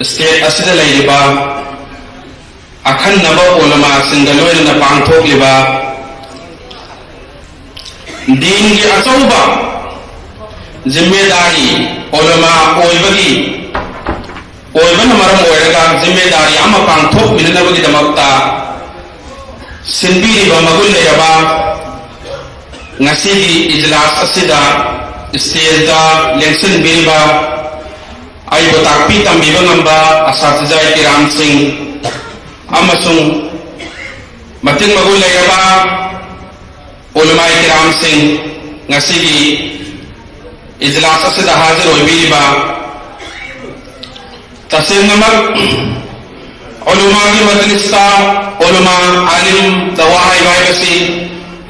State असिदा लैरिबा अखन्नबा ओलमा सिंगा लोयना पांगथोकलिबा दीन की अचौबा जिम्मेदारी ओलमा ओइबगी ओइबना मरम ओइरगा जिम्मेदारी अमा पांगथोकमिननबगी दमक्ता सिनबीरिबा मगुल लेरबा ngasiगी इजलास असिदा स्टेजदा लेंसिनबीरिबा आइबो ताकपी तंबीबा ngamba asatijai kiram sing amasung mating magul leiraba ulama kiram sing ngasigi इजलास असिदा हाजिर होइबीरिबा तसेम नमक उलमा की मजलिसता उलमा आलिम दवाई वाइबसी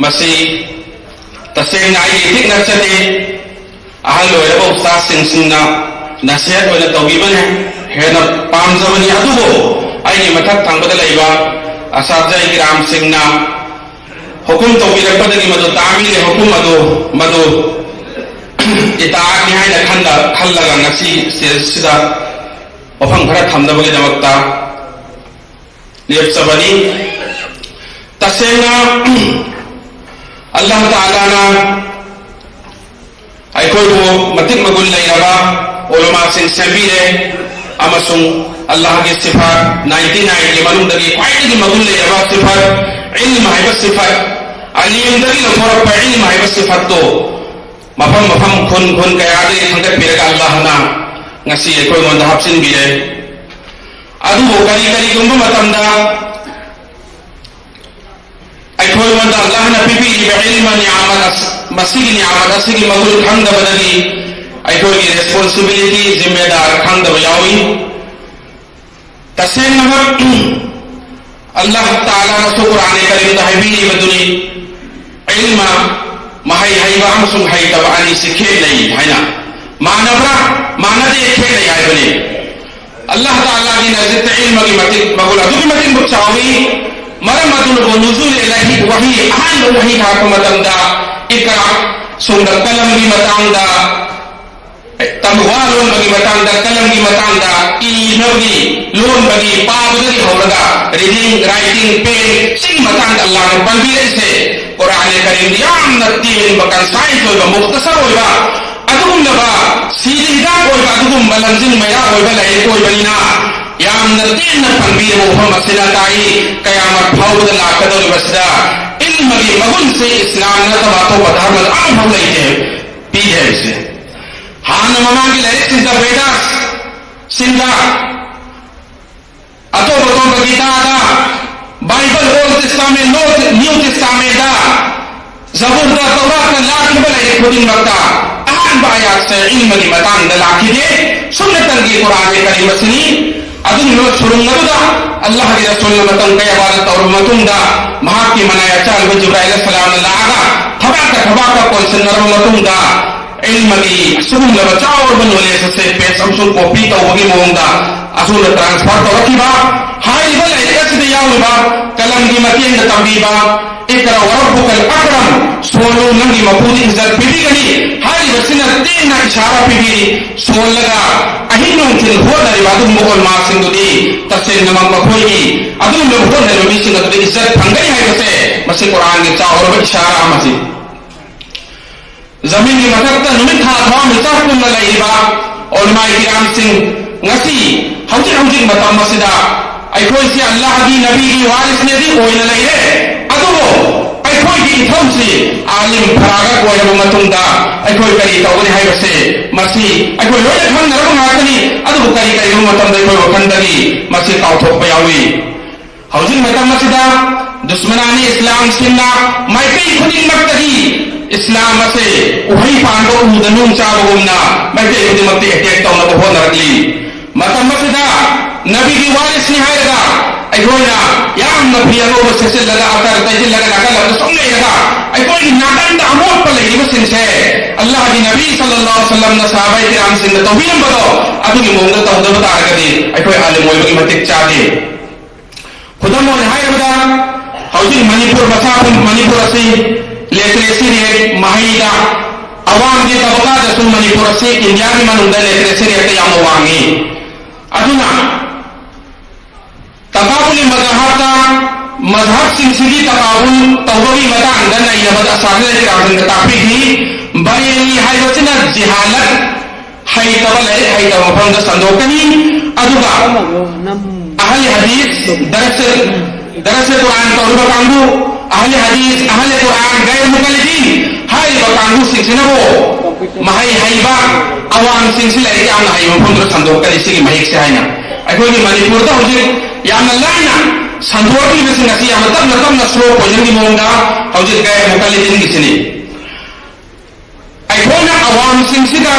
मसी तसेम नाई ठीक नचते अहल होइबा उस्ताद सिंह नसीहत होइना तौबीबन हेना पामजबनी अदुबो आइनि मथक थांबदा लैबा असातजाई किराम सिंहना हुकुम तौबीरकपदगी मदु तामीले हुकुम मदु इताअत निहायना खल्लगा ngasi sida वफम खरा थमदबगी दमक्ता लेप्सबनी तसेना अल्लाह ताला ना अखोइबो मतिक मगुल लैरबा उलमा सिंह सेंबीरे अमसुंग अल्लाह की सिफात 99 के मनुदगी ख्वाइदगी मगुल लैरबा सिफात इल्म हाइब सिफात अलीम दगी लथोरप इल्म हाइब सिफात तो मफम मफम खुन खुन कयादे खंगत पिरगा अल्लाह ना ngasi अखोइ मोंदा हपसिन बिरे अदुबो करी करी गुंबा मतमदा अखोइ मोंदा अल्लाह ना पिपी इल्म नियामत मसीगी नियामत असिगी मगुल खंगदबदगी अखोइ की रिस्पांसिबिलिटी जिम्मेदार खंगदब यावी तसेन नमक अल्लाह ताला ना कुरान करीम दहबीनी बदुनी इल्म महै हैबा अमसुंग हैतब अनि सिखे नहीं हैना मानवरा मानदे खे नहीं आए बने अल्लाह ताला की नज़र इल्म की मतिक मगुल अदुकी मतिक मुचावी मरम मदुल को नुज़ूल इलाही वही अहल वही था को मतंदा इकरा सुंद कलम की मतंदा तमवा लोन बगी मतंदा कलम की मतंदा इनबगी लोन बगी पाबगी होगा रीडिंग राइटिंग पेन सिंग मतंदा अल्लाह ने बंदी से कुरान करीम याम नतीन बकन साइंस होगा मुख्तसर होगा अदुगुम नबा सीधा होगा अदुगुम बलंजिन मया होगा लय कोई बनिना याम नतीन न पंबी मोहम्मद सिलाताई कयामत फाउद लाकदल बसदा इल्म की मगुन से इस्लाम न तबातो बधार आम हो लेते पी है इसे हान ममा की लय सिंदा बेदास सिंदा अतो बतो बगीता दा Bible old testament new testament दा ज़बूर दा तौरात दा लाख बले खुदिन मक्ता अहन बायात से इल्म की मतान दा लाखिदे सुन्नत की कुरान करीम सनी अदुन नो सुरुंगदा अल्लाह के रसूल मतन के इबादत और मतुंदा महा की मनाया चाल जिब्राइल सलाम लागा थबा का कौन से नरम मतुंदा इल्म की सुरुंग बचाओ और बनोले से पेश हमसुन कॉपी तो वगी मोंदा असूल ट्रांसफर तो रखीबा हाई बल एकस दियाउबा कलम की मतीन तंबीबा इकरा वरब्बुकल अकरम सोलो नंगी मपूद इज्जत पिबी गनी हाई बसिना तीन ना इशारा पिबी सोल लगा अहिनो थिल हो दरी बादु मुगल मा सिंगुदी तसे नमक मखोई अदु लो हो दरी मी सिंगुदी इज्जत फंगई है वसे मसे कुरान के चावर ब इशारा मसी जमीन की मदद नुमित था मिता कुल लईबा उलमा किराम Singh ngasi hauji matam masida aikoi si Allah की नबी की वारिस ने दी कोई न लईरे अदुबो aikoi की थौसी आलिम फरागा कोई न मतुंदा aikoi करी तौबनी है बसे मसी aikoi लोय खन नरम मातनी अदुबो करी मतम दे कोई वखंदगी मसी ताउथोक पयावी hauji matam masida दुश्मनानी इस्लाम सिन्ना माइकई खुदिन मक्तगी इस्लाम से उही पांडो उदनुम चाबुमना माइकई खुदिन मक्ति अटैक तौना को नरकली मतम मसदा नबी की वारिस निहायगा अगोना याम नबी अगो से लगा अतर तजिल लगा लगा तो सुनने लगा अगोई नाटन दा अमोट पर लगी बसिन से अल्लाह की नबी सल्लल्लाहु अलैहि वसल्लम ने सहाबा किराम सिंह तो भी बतो अदु की मोंग तो उदब बता रखदी अगोई आलिम मोय की मतिक चादे खुदा मो निहाय बता हौजी मणिपुर बसा मणिपुर से लिटरेसी रेट महिला अवाम की तबका दसु मणिपुर से इंडिया की मनुंदा लिटरेसी रेट याम वांगी अदुना तौबगी मतांग दन नई असाद लेकिन तापी बरेली हाइबसिना जिहालत हाइतब लाइक हाइतब मफम संदोकनी अदुगा अहले हदीस दरस कुरान तौबा कांगू अहले हदीस अहले कुरान गैर मुकल्लिदीन हाइबा कांगू सिंसिनबो महई हाइबा अवांग सिंसिला याम हाइ मफम संदोकनी सिगी महिक से हाइना अखोगी मणिपुर दा हुजिक याम लाइना संदोकनी में सिंगसी याम तब स्लो पोजन की मोंगा हुजिक गैर मुकल्लिदीन की सिनी अखोना अवांग सिंसिदा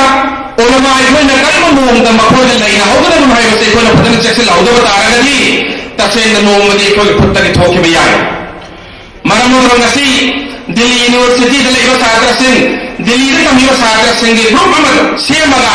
ओलमा अखोना कलम मोंग दा मखोना लाइना होगना महई से अखोना फदन चेक्स लाउदो तारगदी तसेन नोमदी अखोगी फुत्तगी थोके बियाय मरमो ngasi दिल्ली यूनिवर्सिटी दा लेबा छात्र सिंह दिल्ली दा कमिबा छात्र सिंह गी ग्रुप अमर सेमगा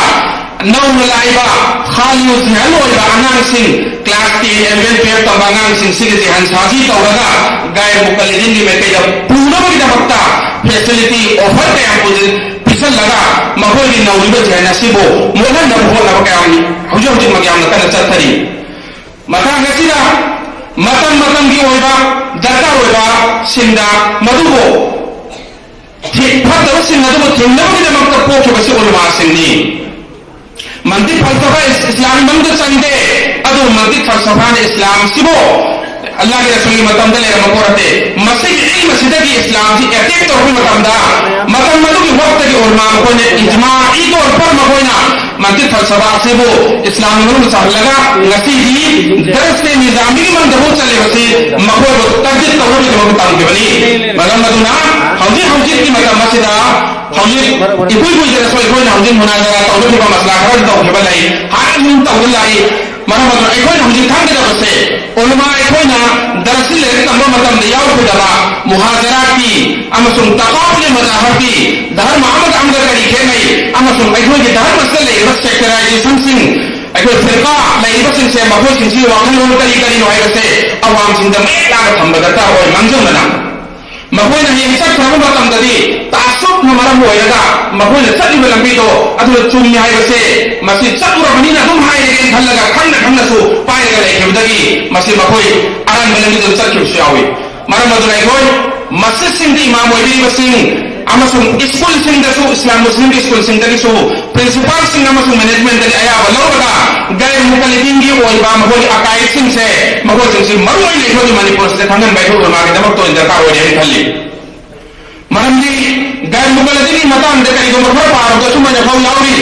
नौ लाइबा खाली जिहान होइबा अनांग सिंह क्लास 10 11 पेयर तब अनांग सिंह सिगे जिहान साजी तौरगा गाय मुकल्लिदीन की मेके दा पूर्ण की दमकता फैसिलिटी ऑफर के अपोजिट पिसल लगा महोई नौलिबा जिहान सिबो मोहन नबो नबो कायानी हुजो हुजो मग्याम नकन चथरी मता ngasiदा मतम की होइबा दरकार होइबा सिंदा मदुबो ठीक फतब सिंह अदुबो थिंदबो की दमकता पोखबसे उलमा सिंहनी मंदिर फलसफा इस्लाम बंद चंदे अदो मंदिर फलसफा ने इस्लाम सिबो अल्लाह के रसूल मतम दले मकोरते मस्जिद इल्म सिदगी इस्लाम जी अटेक तो मतम दा मतम मदु की वक्त की उलमा को ने इजमाई तौर पर मकोइना मंदिर फलसफा सिबो इस्लाम में लगा नसीदी दरस से निजामी मन दबो चले वसी मको तजिद तो भी तो मतम के बनी मलम मदुना हौजी की मतम मस्जिदा हौजी इकुई रसूल को ने हौजी मुनाजरा तो भी मसला कर तो के बलाई हां हम तो लाई मरमद अखोन हौजी खांगे दबसे उलमा अखोना दरसिल तंबो मतम याव खुदबा मुहाजरा की अमसुम तकाबुल मजाहबी धर्म आमद आमद करी खेमई अमसुम अखोन के धर्म से ले बस सेक्टराइजेशन सिंह अखोन फिरका ले बस से मखो सिंह वाखन करी नोय बसे अवाम सिंह दमे ला थंबदता होय मंजमना मखोन हे चक प्रभु मतम ददी तासुक मरम होयगा मखोन चलिब लंबी तो अदु चुमी हाय बसे मसी चतुरबनी ना तुम हाय गे खलगा खन्न सु पायगा ले खेबदगी मसी मखोय अरन बलंगी तो चक खिबसु यावी मरम मदुन अखोय मस्जिद सिंह दी इमाम होइबी बसिंग अमसुम स्कूल सिंह दसु इस्लाम मुस्लिम स्कूल सिंह दगी सु प्रिंसिपल सिंह अमसुम मैनेजमेंट दगी आया बलौगा गैर मुकल्लिदीन की ओइबा मखोय अकाइद सिंह से मखोय सिंह मरुई ले खोई मणिपुर से थंगन बैठो मा के दमक तो दरकार होय रे खल्ली मरमदी गैर मुकल्लिदीन मतान दे करी मखोय पार तो सुमन खौ यावी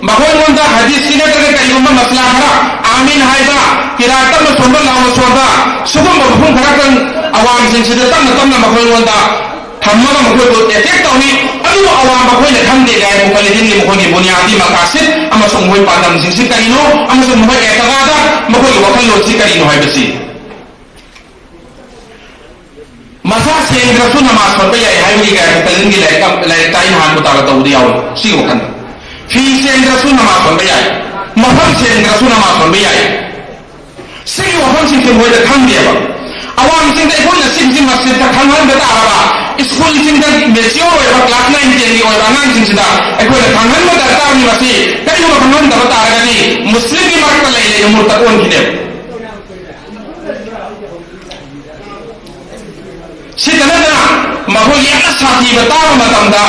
मखोय मोंदा हदीस की ने करी मसला खरा आमीन हायबा किरात में सोंबा लाव सोंबा सुगम बखुम खराकन अवाम सिंह से तम मखोय मोंदा थम्मगा मखोय तो एटेक तौनी अदु अवाम मखोय ने खंदे गैर मुकल्लिदीन की मखोय की बुनियादी मकासद अमसुम मोय पादम सिंह से करिनो अमसुम मोय एतगादा मखोय वखल लोची करिनो है बसी मसा से रसू नमाज पढ़ जाए हाय भी गैर मुकल्लिदीन की लाइक टाइम हां मुताला तौदी आओ सी वखन फी से रसू नमाज पढ़ जाए मफल से रसू नमाज पढ़ जाए सी वखन सिंह मोय द खंदेबा अवाम सिंह दे कोन सिंह मस्जिद का खंगन बता रहा स्कूल सिंह दा मेचियो होय क्लास 9 10 की होय अनांग सिंह सिदा एकोन खंगन में दरकार नि वसी कई वो खंगन दा बता रहा मुस्लिम की मरक ले मुर्तकोन की दे सिदना मखोय या साथी बता मतम दा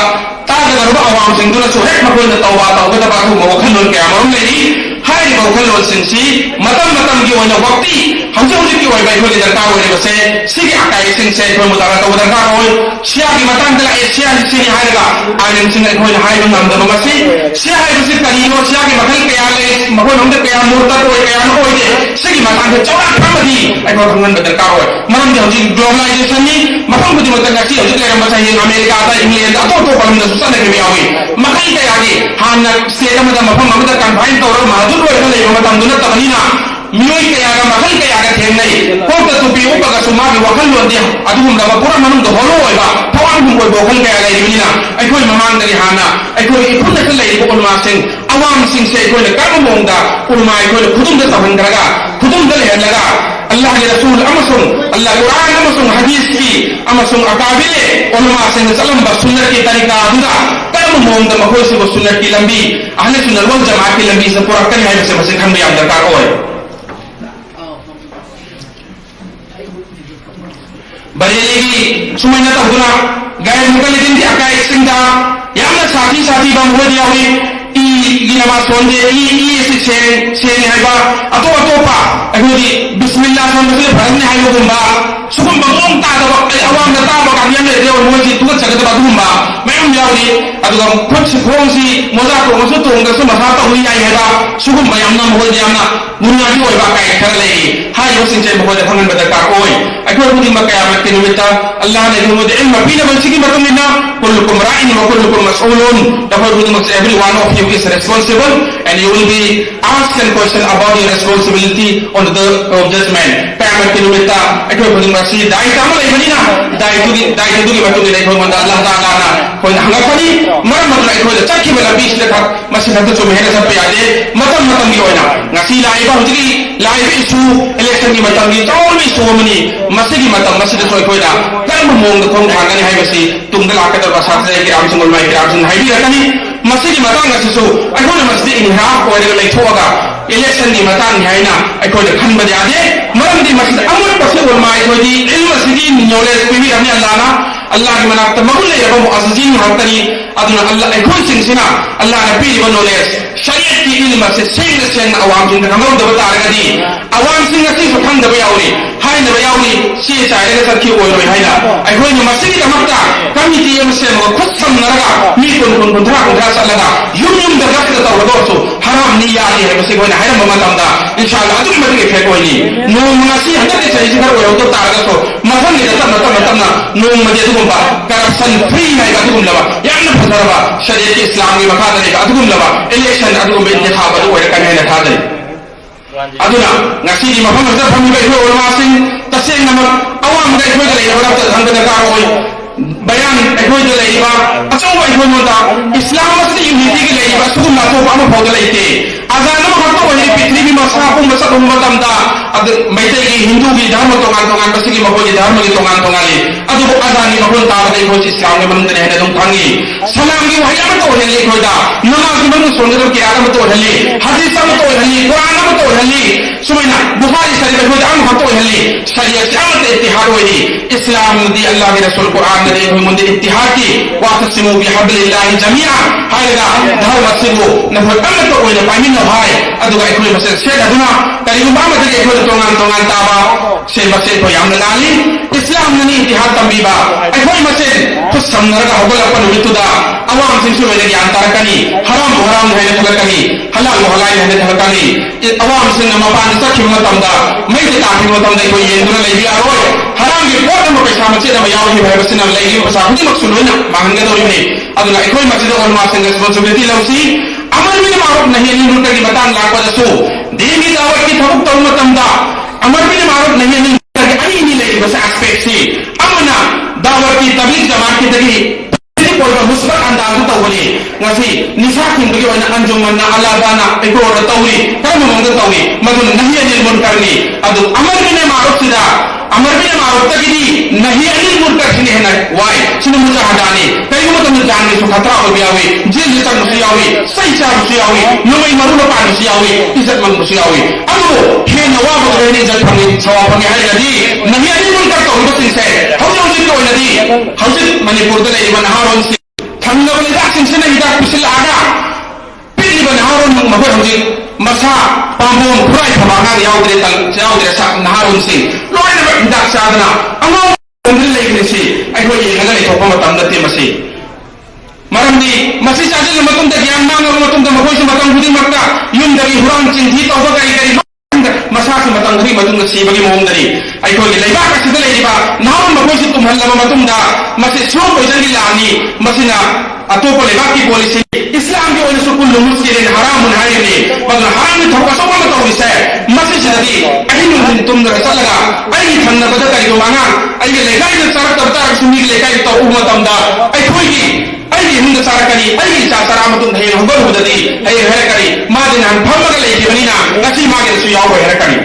तागदरबा अवाम सिंह दुना सो हेक मखोय दा तौबा तौबा बा को वखल के अमरम लेनी हाय वखल सिंसी मतम की ओइना वक्ति हौजी की ओइबा इखोय दरकार होय बसे सिगी अकाई सिंह से इखोय मुतारा तो दरकार होय सिया की मतम दला एशिया सिगी हायगा आयन सिंह इखोय हाय नम दम बसे सिया हाय बसे करिनो सिया की मखल के याले मखोय नम के या मूर्ता होय के यान होय दे सिगी मतम के चौड़ा खमदी इखोय खंगन दरकार होय मरम दे हौजी ग्लोबलाइजेशन नि मखम बुद्धि मतम का सी हौजी ले रम चाहिए अमेरिका दा इंग्लैंड अतो तो पलम द सुसन के मियावी मखल के यागे हान से मदा मफम मदा कन्फाइन तौर माजुर होय ले मतम दुना तबनीना मियोई के यागा मखल के यागा थेंगनै कोक तुपी उपगा सुमा की वखल लोदे अदुम लबा पूरा मनुम दो होलो होइबा थवान गुम कोई वखल के यागा इबिना अखोय ममांग दरी हाना अखोय इखुन से ले को उलमा सिंह अवाम सिंह से अखोय कर्म मोंदा उलमा अखोय खुदुम दे तहन करगा खुदुम दे ले लगा अल्लाह के रसूल अमसुम अल्लाह कुरान अमसुम हदीस की अमसुम अकाबिले उलमा सिंह सल्लम बस सुन्नत की तरीका दुदा कर्म मोंदा मखोय से सुन्नत की लंबी अहले सुन्नत वल जमात की लंबी से पूरा करने है से खंड या दरकार होय बरेली सुमैना तौदुना गाय मुकलिदिन की अकाई सिंदा यामना साथी साथी बम हो दियावी गिनमा सोंदे से सेन हाइबा अतो अतोपा अखोदी बिस्मिल्लाह सोंदे भरने हाइबो गुंबा सुकुम बंगों तादबा अवाम दा ताबा कामियम ले देव मोजी तुग चगदबा गुंबा मैम यावदी अदुगा खुद खोंसी मोजा को मसु तोंगा सु मसा तौनी याई हाइबा सुकुम मयामना मोल दियामना बुनियादी ओइबा काई खर ले हाय यो सिंचे मोजा फंगन बदा का ओय अखोदी बुदी मकयामत के निमित्ता अल्लाह ने गुमोदे इल्म बिना बंसी मतमिना कुल्लुकुम राइन व कुल्लुकुम मसऊलुन तफर बुदी मक्स every one of you is responsible and you will be asked a question about your responsibility on the day of judgment. Qiyamah ke nimitта akhoi budi masi dai ta ma lai na dai tu gi batu ni khoi manda Allah taala na khoi hanga khani maram matlai khoi da chakki bala bis da kha masi da chu mehna sa pe ade matam gi oina ngasi lai ba hujri lai bi su election gi matam gi tol mi su mani masi gi matam masi da khoi da kan mong da khong thang ni hai basi tum da la ka da sa sa ki ram sungol mai ki ram sung hai bi rakani masjid matang asisu akhona masjid inha oire lai thoga election ni matang haina akhona khanba yade maram di masjid amul pase wal mai khodi ilmu masjid knowledge bi ramni Allah ki manakta magul le yabu azizin hatani aduna Allah akhoi singsina Allah na bi knowledge shariat ki ilmu se sen awam jin da kamau da bata gadi awam singa si so khang da bayawni haina bayawni si chai ga sakki oiro haina akhoi ni masjid da makta committee yam se mo khussam naraga mi kun thra salaga yum da rakta ta wado so haram ni ya ni hai basi ko na haram ma tamda inshallah adu mati ke ko ni no ngasi handa ke sai jigar wo to ta ga so masan ni da tam na no ma je dum ba corruption free hai ga dum laba ya na fasara shariat islam ni makada ni ga dum laba election adu be intikhab adu wa kan hai na ta dai aduna ngasi di mafam da fami ga ko ulama sing taseng na awam ga ko ga le ora ta hanga da ka ko bayan akhoi da leiba achaw ba akhoi mo da islam masti unity ke leiba sukum na to ama phod leite azan ma khato wali pitri bi masa ko masa dum matam da ad maite ki hindu ki dharma to ngan basi ki maho ki dharma ki to ngan li adu azan ni mahon ta da ko islam ne man ne ne dum thangi salam ki wahya ma to heli khoi da namaz ki man sonde ki ara ma to heli hadith ma to heli quran ma to heli sumaina bukhari sharif khoi da am khato heli shariat jamat ittihad wali islam di allah ke rasul quran ne ko mun ittihad ki wa tasimu bi hablillahi jami'a hayda dharma sibu na ho am to wali pa min no hai adu ga khoi ma se aduna kari ba ma de khoi to ngan ta ba se ba se ko yam na li islam ne ittihad tambi ba ai khoi ma se to samnar ga hogol apun bituda awam sin su wali gyan tarakani haram hai ne tarakani halal halal hai ne tarakani awam sin ma pa ni sakhi ma tamda mai de ta ki ma tamda ko yen duna lai bi aro haram ki ko ma pe sa ma che na yaw hi bhai basina lai ki sa hudi maksud hoina mahanga do ni aduna ai khoi masjid on ma sin responsibility lausi amar bin ma'ruf nahi anil munkar ki batang la ko dasu dini dawat ki thabuk taw ma tamda amar bin ma'ruf nahi anil munkar ki ai ni lai bas aspect si amna dawat ki tabligh jamaat ki tagi ko ba musbat andazu tawli ngasi nisa kin bi wana anjuman na ala dana ego ra tawli kam mo ngi tawli madun nahi anil munkar ni adu amar bin ma'ruf sida amar bin ma'ruf tagidi nahi anil munkar ni है ना Y सिने मुजाहदानी कई mo tam jani so khatra ho biawi jil ji tan musiawi sai cha musiawi numai maru pa musiawi izat mang musiawi adu he na wa ba ni jal phangi chawa phangi hai gadi nahi anil munkar to ho sin se ho jo ji ko nadi ho ji manipur da nei ban haron si thangna bani da sin sin ni da kusil aga pili ban haron ma ho ji masa pambon prai thamanga yaudre tal yaudre sa haron si loi na da sadana amo Andri lagi ni si, aku ini agak itu apa matam dati masih. Maram di masih saja nama matam dati yang mana matam dati mahu si matam budi makta, yun dari hurang cinti atau apa kari masa si matam dari matam dati bagi mohon dari. Aku ini lagi bakas itu lagi ba, namun mahu si tumhal nama matam da masih semua jadi lani masih na atau boleh bagi polisi. Islam dia oleh sukul muslimin haramun hari ini, padahal haram itu apa semua matam bisa masih jadi. Akhirnya mungkin tumdar salah. Ayi thanna bada kari ko manga ayi lekai na sarak tabta sumi lekai to umma tamda ai khoigi ayi hunda sarakani ayi sa saramatun dhein hobal hudadi ayi herakari madin han phammaga leki banina ngasi mage su yawo herakari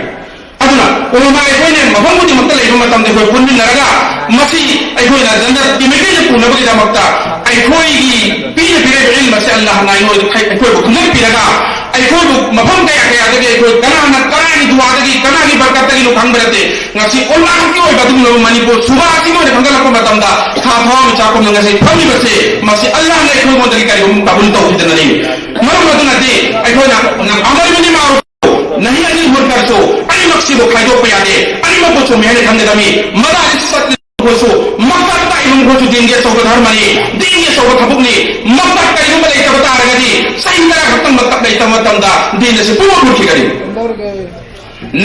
aduna ulama ai khoine mafamudi makta leki matam de ko punni naraga masi ai khoina janda timeke ne puna bagi da makta ai khoigi pine pire ilma se Allah na yo ai khoi ko khumai piraga ai khoi mafam kaya kaya de ko kana na kana ni duwa de kana ni barkat ni lo khang berate ngasi olma ki oi badung lo manipur suba ki mo de khangala ko matamda kha thawa mi cha ko ngasi phami ba se masi Allah ne ko mo dari kai um kabul to ki dana ni maru maduna de ai ko na amar ni maru nahi ani hor kar so ani maksi bo khai do pa yade ani mo ko me ne khande dami mada isat ko so makta ta ilum ko din ge so ko dharma ni din ge so ko thapuk ni makta kai ilum le ta bata ra ni sai tara khatam makta dai ta matamda din se pu ko ki kari 99%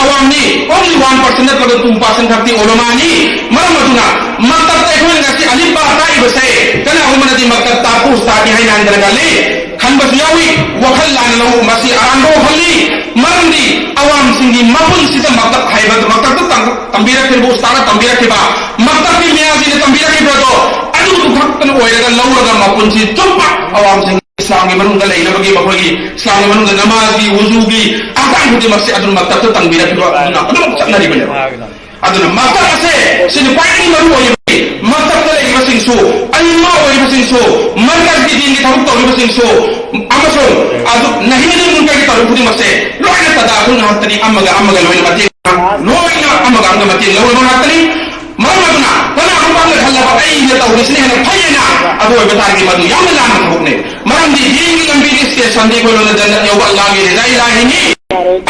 awam ni only 1% at laga 2% thakti ulama ni maramaduna maktab ta ko ngasi alif ba ta ibase kana humana di maktab ta ku stati hay nan daga le khan bas yawi wa khallan lahu masi arando khalli marandi awam singi mapun sita maktab hay ba maktab ta tambira ke bo stara tambira ke ba maktab ni miyazi ne tambira ke ba do adu tu thakkan oiraga lawraga mapun si tumpa awam singi Islam ke manung dalai bagi bagi Islam ke manung namaz gi wuzu gi akan hudi masih adun maktab tu tangbira ke ba na adu maktab nari benar adun maktab ase sini paini maru oi maktab dalai masing so alma oi masing so markaz gi din gi thabuk to masing so amaso adu nahi ni mun ka gi taru hudi masih lo ina tada kun hatani amaga lo ina mati lo ina amaga anga mati lo ina hatani maraduna kana rubang halla ba ai ne tahu sini hana phayena adu oi betar gi madu yang la na thukne marandi din gi lambi gi se sandi ko lo na jannat ya Allah gi la ilaha ni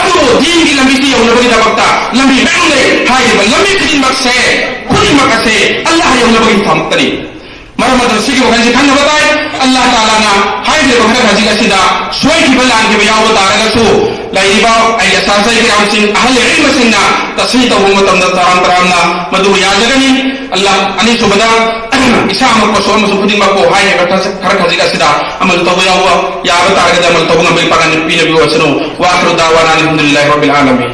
adu din gi lambi ti ya bagi dabakta lambi bang hai ba lambi din bakse kuli makase Allah ya bagi thamtani maramad sigi ko kanji khanna batai Allah taala na hai de ko haji ga sida soi ki balan gi ya wa tara ga su lai ba ai ya sa sai gi amsin ahli ilm sinna tasita hu matam da taram taramna madu ya jagani Allah ani subada isa amal ko so amal subudi ma ko hai ga ta khar haji ga sida amal to ya wa ya ba tara ga amal to ngambil pagan pi nabi wa sunu wa akhiru da'wana alhamdulillahi rabbil alamin